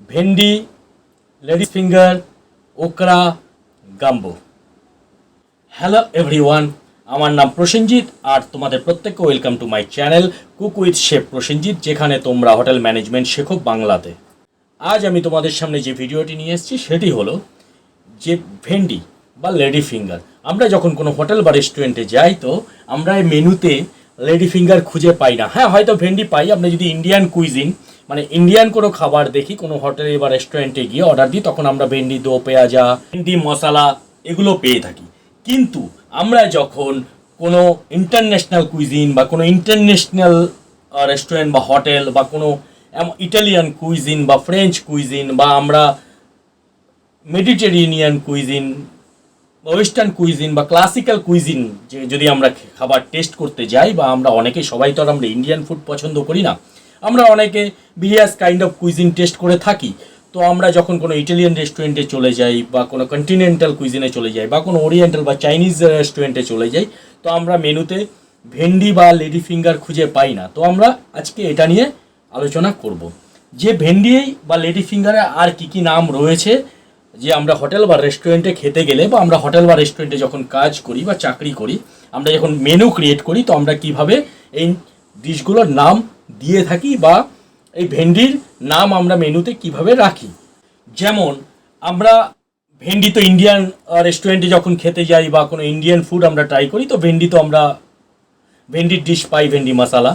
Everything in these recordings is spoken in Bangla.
ভেন্ডি, ladies finger, okra, গাম্বো। Hello everyone, আমার নাম প্রসেনজিৎ আর তোমাদের প্রত্যেককে welcome to my channel cook with chef Prosenjit, যেখানে তোমরা হোটেল ম্যানেজমেন্ট শেখো বাংলাতে। আজ আমি তোমাদের সামনে যে ভিডিওটি নিয়ে এসেছি সেটি হলো যে ভেন্ডি বা লেডি ফিঙ্গার। আমরা যখন কোনো হোটেল বা রেস্টুরেন্টে যাই তো আমরা এই মেনুতে লেডি ফিঙ্গার খুঁজে পাই না। হ্যাঁ, হয়তো ভেন্ডি পাই। আমরা যদি ইন্ডিয়ান কুইজিন মানে ইন্ডিয়ান কোনো খাবার দেখি কোনো হোটেলে বা রেস্টুরেন্টে গিয়ে অর্ডার দিই, তখন আমরা ভেন্ডি দো পেঁয়াজা, ভেন্ডি মশলা এগুলো পেয়ে থাকি। কিন্তু আমরা যখন কোনো ইন্টারন্যাশনাল কুইজিন বা কোনো ইন্টারন্যাশনাল রেস্টুরেন্ট বা হোটেল বা কোনো ইটালিয়ান কুইজিন বা ফ্রেঞ্চ কুইজিন বা আমরা মেডিটেরেনিয়ান কুইজিন বা ওয়েস্টার্ন কুইজিন বা ক্লাসিক্যাল কুইজিন যে যদি আমরা খাবার টেস্ট করতে যাই, বা আমরা অনেকে সবাই তো আর আমরা ইন্ডিয়ান ফুড পছন্দ করি না, আমরা অনেকে ভিরিয়াস কাইন্ড অফ কুইজিন টেস্ট করে থাকি। তো আমরা যখন কোনো ইটালিয়ান রেস্টুরেন্টে চলে যাই বা কোনো কন্টিনেন্টাল কুইজিনে চলে যাই বা কোনো ওরিয়েন্টাল বা চাইনিজ রেস্টুরেন্টে চলে যাই, তো আমরা মেনুতে ভেন্ডি বা লেডি ফিঙ্গার খুঁজে পাই না। তো আমরা আজকে এটা নিয়ে আলোচনা করব যে ভেন্ডি বা লেডি ফিঙ্গারে আর কি কি নাম রয়েছে, যে আমরা হোটেল বা রেস্টুরেন্টে খেতে গেলে বা আমরা হোটেল বা রেস্টুরেন্টে যখন কাজ করি বা চাকরি করি, আমরা যখন মেনু ক্রিয়েট করি, তো আমরা কিভাবে এই ডিশগুলোর নাম দিয়ে থাকি বা এই ভেন্ডির নাম আমরা মেনুতে কিভাবে রাখি। যেমন আমরা ভেন্ডি তো ইন্ডিয়ান রেস্টুরেন্টে যখন খেতে যাই বা কোনো ইন্ডিয়ান ফুড আমরা ট্রাই করি, তো ভেন্ডি তো আমরা ভেন্ডির ডিশ পাই, ভেন্ডি মশালা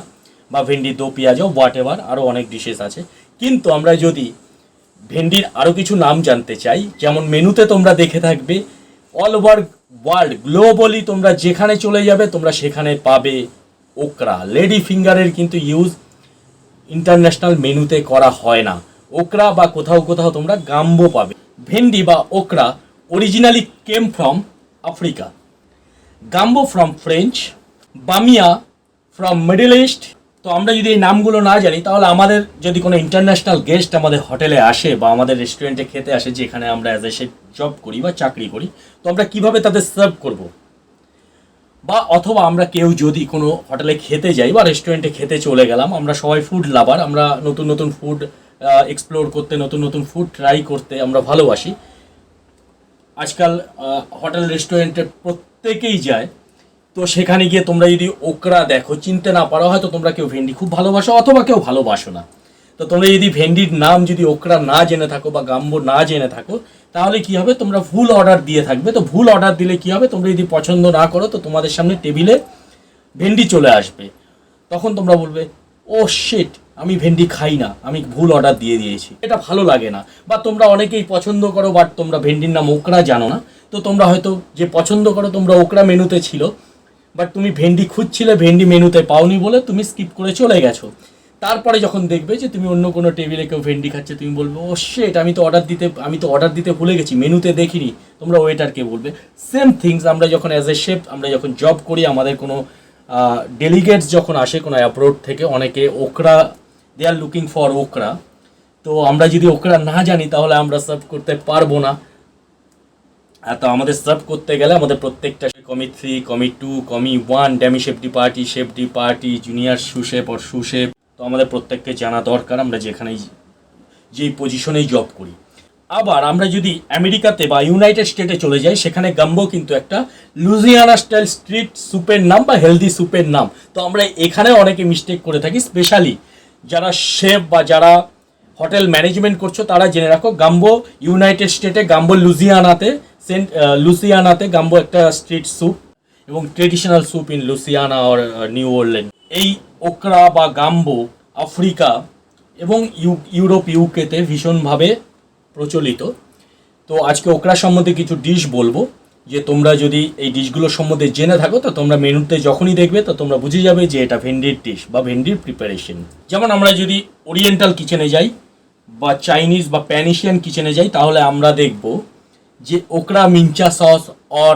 বা ভেন্ডি দো পেঁয়াজা, হোয়াট এভার আরও অনেক ডিশেস আছে। কিন্তু আমরা যদি ভেন্ডির আরও কিছু নাম জানতে চাই, যেমন মেনুতে তোমরা দেখে থাকবে অল ওভার ওয়ার্ল্ড গ্লোবালি তোমরা যেখানে চলে যাবে তোমরা সেখানে পাবে ওকরা। লেডি ফিঙ্গারের কিন্তু ইউজ ইন্টারন্যাশনাল মেনুতে করা হয় না। ওকরা বা কোথাও কোথাও তোমরা গাম্বো পাবে। ভেন্ডি বা okra originally came from Africa, gumbo from French, বামিয়া ফ্রম মিডল ইস্ট। তো আমরা যদি এই নামগুলো না জানি, তাহলে আমাদের যদি কোনো ইন্টারন্যাশনাল গেস্ট আমাদের হোটেলে আসে বা আমাদের রেস্টুরেন্টে খেতে আসে, যেখানে আমরা অ্যাজ এ শেফ জব করি বা চাকরি করি, তো আমরা কীভাবে তাদের সার্ভ করব। বা অথবা আমরা কেউ যদি কোনো হোটেলে খেতে যাই বা রেস্টুরেন্টে খেতে চলে গেলাম, আমরা সবাই ফুড লাভার, আমরা নতুন নতুন ফুড এক্সপ্লোর করতে, নতুন নতুন ফুড ট্রাই করতে আমরা ভালোবাসি। আজকাল হোটেল রেস্টুরেন্টে প্রত্যেকেই যায়। তো সেখানে গিয়ে তোমরা যদি ওকরা দেখো, চিনতে না পারো, হয়তো তোমরা কেউ ভেন্ডি খুব ভালোবাসো অথবা কেউ ভালোবাসো না। তো তোমরা যদি ভেন্ডির নাম যদি ওকরা না জেনে থাকো বা গাম্বো না জেনে থাকো, তাহলে কি হবে, তোমরা ভুল অর্ডার দিয়ে থাকবে। তো ভুল অর্ডার দিলে কি হবে, তোমরা যদি পছন্দ না করো, তো তোমাদের সামনে টেবিলে ভেন্ডি চলে আসবে। তখন তোমরা বলবে, ও শিট, আমি ভেন্ডি খাই না, আমি ভুল অর্ডার দিয়ে দিয়েছি। এটা ভালো লাগে না। বা তোমরা অনেকেই পছন্দ করো বাট তোমরা ভেন্ডির নাম ওকরা জানো না। তো তোমরা হয়তো যে পছন্দ করো, তোমরা ওকরা মেনুতে ছিল, বাট তুমি ভেন্ডি খুঁজছিলে, ভেন্ডি মেনুতে পাওনি বলে তুমি স্কিপ করে চলে গেছো। তারপরে যখন দেখবে যে তুমি অন্য কোনো টেবিলে কেউ ভেন্ডি খাচ্ছে, তুমি বলবে, ও শিট, আমি তো অর্ডার দিতে ভুলে গেছি, মেনুতে দেখিনি। তোমরা ওয়েটারকে বলবে। সেম থিংস আমরা যখন অ্যাজ এ শেফ আমরা যখন জব করি, আমাদের কোনো ডেলিগেটস যখন আসে কোনো অ্যাব্রোড থেকে, অনেকে okra, they are looking for okra. তো আমরা যদি ওকরা না জানি, তাহলে আমরা সার্ভ করতে পারবো না। তো আমাদের সার্ভ করতে গেলে আমাদের প্রত্যেকটা কমি 3, কমি 2, commis 1, demi chef de partie, junior sous chef আর সুশেফ, তো আমাদের প্রত্যেককে জানা দরকার আমরা যেখানেই যেই পজিশনেই জব করি। আবার আমরা যদি আমেরিকাতে বা ইউনাইটেড স্টেটে চলে যাই, সেখানে গাম্বো কিন্তু একটা লুজিয়ানা স্টাইল স্ট্রিট স্যুপের নাম বা হেলদি স্যুপের নাম। তো আমরা এখানে অনেকে মিস্টেক করে থাকি, স্পেশালি যারা শেফ বা যারা হোটেল ম্যানেজমেন্ট করছো, তারা জেনে রাখো গাম্বো ইউনাইটেড স্টেটে, গাম্বো লুসিয়ানাতে গাম্বো একটা স্ট্রিট স্যুপ এবং ট্রেডিশনাল স্যুপ ইন লুসিয়ানা আর নিউ অরলিন। এই ওকরা বা গাম্বো আফ্রিকা এবং ইউরোপ, ইউকেতে ভীষণভাবে প্রচলিত। তো আজকে ওকরা সম্বন্ধে কিছু ডিশ বলবো, যে তোমরা যদি এই ডিশগুলো সম্বন্ধে জেনে থাকো, তো তোমরা মেনুতে যখনই দেখবে, তো তোমরা বুঝে যাবে যে এটা ভেন্ডির ডিশ বা ভেন্ডির প্রিপারেশন। যেমন আমরা যদি ওরিয়েন্টাল কিচেনে যাই বা চাইনিজ বা প্যানিশিয়ান কিচেনে যাই, তাহলে আমরা দেখব যে ওকরা মিঞ্চা সস অর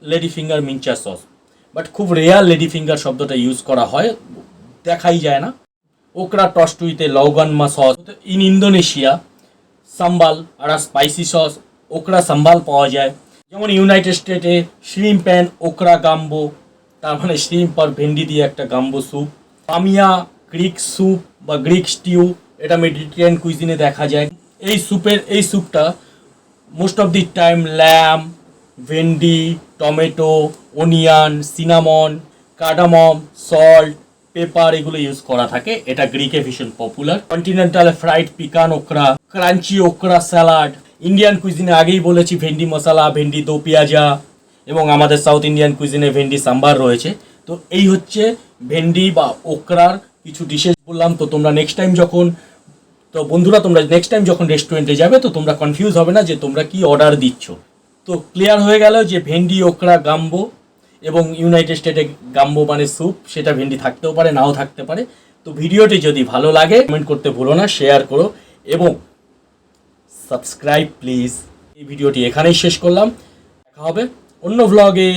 লেডি ফিঙ্গার মিঞ্চা সস, বাট খুব রেয়ার লেডি ফিঙ্গার শব্দটা ইউজ করা হয়, দেখাই যায় না। Okra tossed with a Lao Gan Ma sauce. In Indonesia sambal are spicy sauce, okra sambal পাওয়া যায়। যেমন ইউনাইটেড স্টেটে শ্রিম্প অ্যান্ড ওকরা গাম্বো, তার মানে শ্রিম্প আর ভেন্ডি দিয়ে একটা গাম্বো স্যুপ। পামিয়া গ্রিক স্যুপ বা গ্রিক স্টিউ এটা মেডিটেরিয়ান কুইজিনে দেখা যায়। এই স্যুপটা most of the time lamb, bhendi, tomato, onion, cinnamon, cardamom, salt, pepper এগুলো ইউজ করা থাকে। এটা গ্রিকে ভীষণ পপুলার। কন্টিনেন্টালে fried pecan okra, crunchy okra salad. Indian কুইজিনে আগেই বলেছি ভেন্ডি মশলা, ভেন্ডি দো পেঁয়াজা, এবং আমাদের সাউথ ইন্ডিয়ান কুইজিনে ভেন্ডি সাম্বার রয়েছে। তো এই হচ্ছে ভেন্ডি বা ওকরার কিছু ডিশেস বললাম। তো তোমরা নেক্সট টাইম যখন রেস্টুরেন্টে যাবে তো তোমরা কনফিউজ হবে না যে তোমরা কি অর্ডার দিচ্ছ। তো ক্লিয়ার হয়ে গেল যে ভেন্ডি ওকরা গাম্বো, এবং ইউনাইটেড স্টেটে গাম্বো মানে স্যুপ, সেটা ভেন্ডি থাকতেও পারে নাও থাকতে পারে। তো ভিডিওটি যদি ভালো লাগে কমেন্ট করতে ভুলো না, শেয়ার করো এবং সাবস্ক্রাইব প্লিজ। এই ভিডিওটি এখানেই শেষ করলাম, দেখা হবে অন্য ভ্লগে।